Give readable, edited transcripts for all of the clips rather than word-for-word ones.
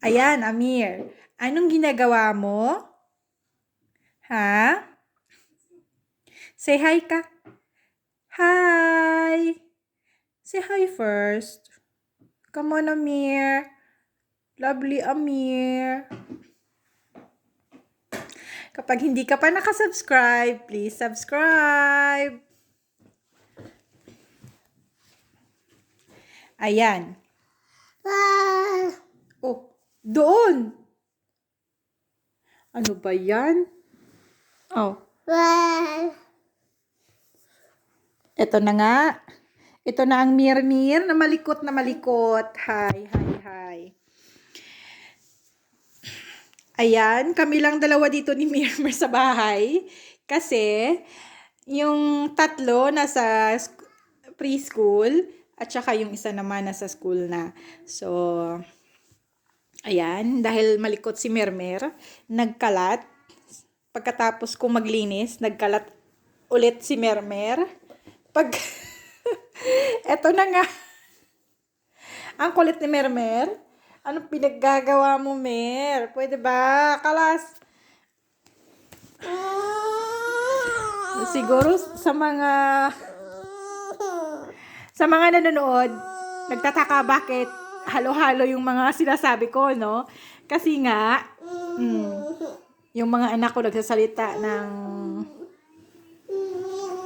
Ayan, Amir. Anong ginagawa mo? Ha? Say hi ka. Hi! Say hi first. Come on, Amir. Lovely Amir. Kapag hindi ka pa nakasubscribe, please subscribe. Ayan. Oh, doon. Ano ba yan? Oh. Ito na nga. Ito na ang Mir-Mir na malikot na malikot. Hi, hi, hi. Ayan, kami lang dalawa dito ni Mir-Mir sa bahay. Kasi, yung tatlo nasa preschool at saka yung isa naman nasa school na. So, ayan, dahil malikot si Mir-Mir, nagkalat. Pagkatapos ko maglinis, nagkalat ulit si Mir-Mir. Pag, eto na nga. Ang kulit ni Mer. Anong pinaggagawa mo, Mer? Pwede ba? Kalas. Siguro sa mga nanonood, nagtataka bakit halo-halo yung mga sinasabi ko, no? Kasi nga, yung mga anak ko nagsasalita ng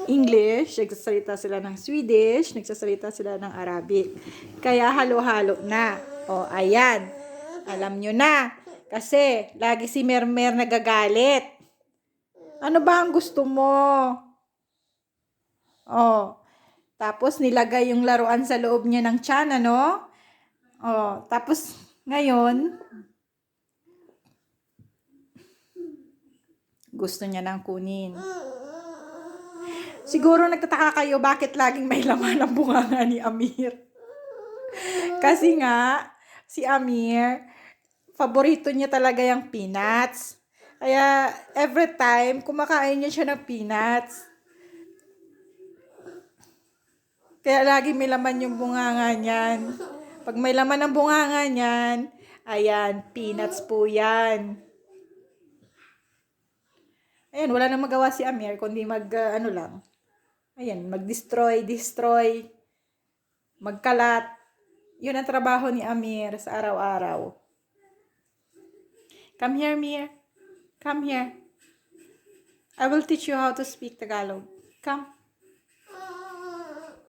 English, nagsasalita sila ng Swedish, nagsasalita sila ng Arabic. Kaya halo-halo na. O, ayan. Alam nyo na. Kasi, lagi si Mer nagagalit. Ano ba ang gusto mo? O, tapos nilagay yung laruan sa loob niya ng tiyan, ano? O, tapos, ngayon, gusto niya nang kunin. Siguro nagtataka kayo bakit laging may laman ang bunganga ni Amir. Kasi nga, si Amir, paborito niya talaga yung peanuts. Kaya, every time, kumakain niya siya ng peanuts. Kaya lagi may laman yung bunganga niyan. Pag may laman ang bunganga niyan, ayan, peanuts po yan. Ayan, wala nang magawa si Amir, kundi ano lang. Ayan, mag-destroy, magkalat. Yun ang trabaho ni Amir sa araw-araw. Come here, Mir. Come here. I will teach you how to speak Tagalog. Come.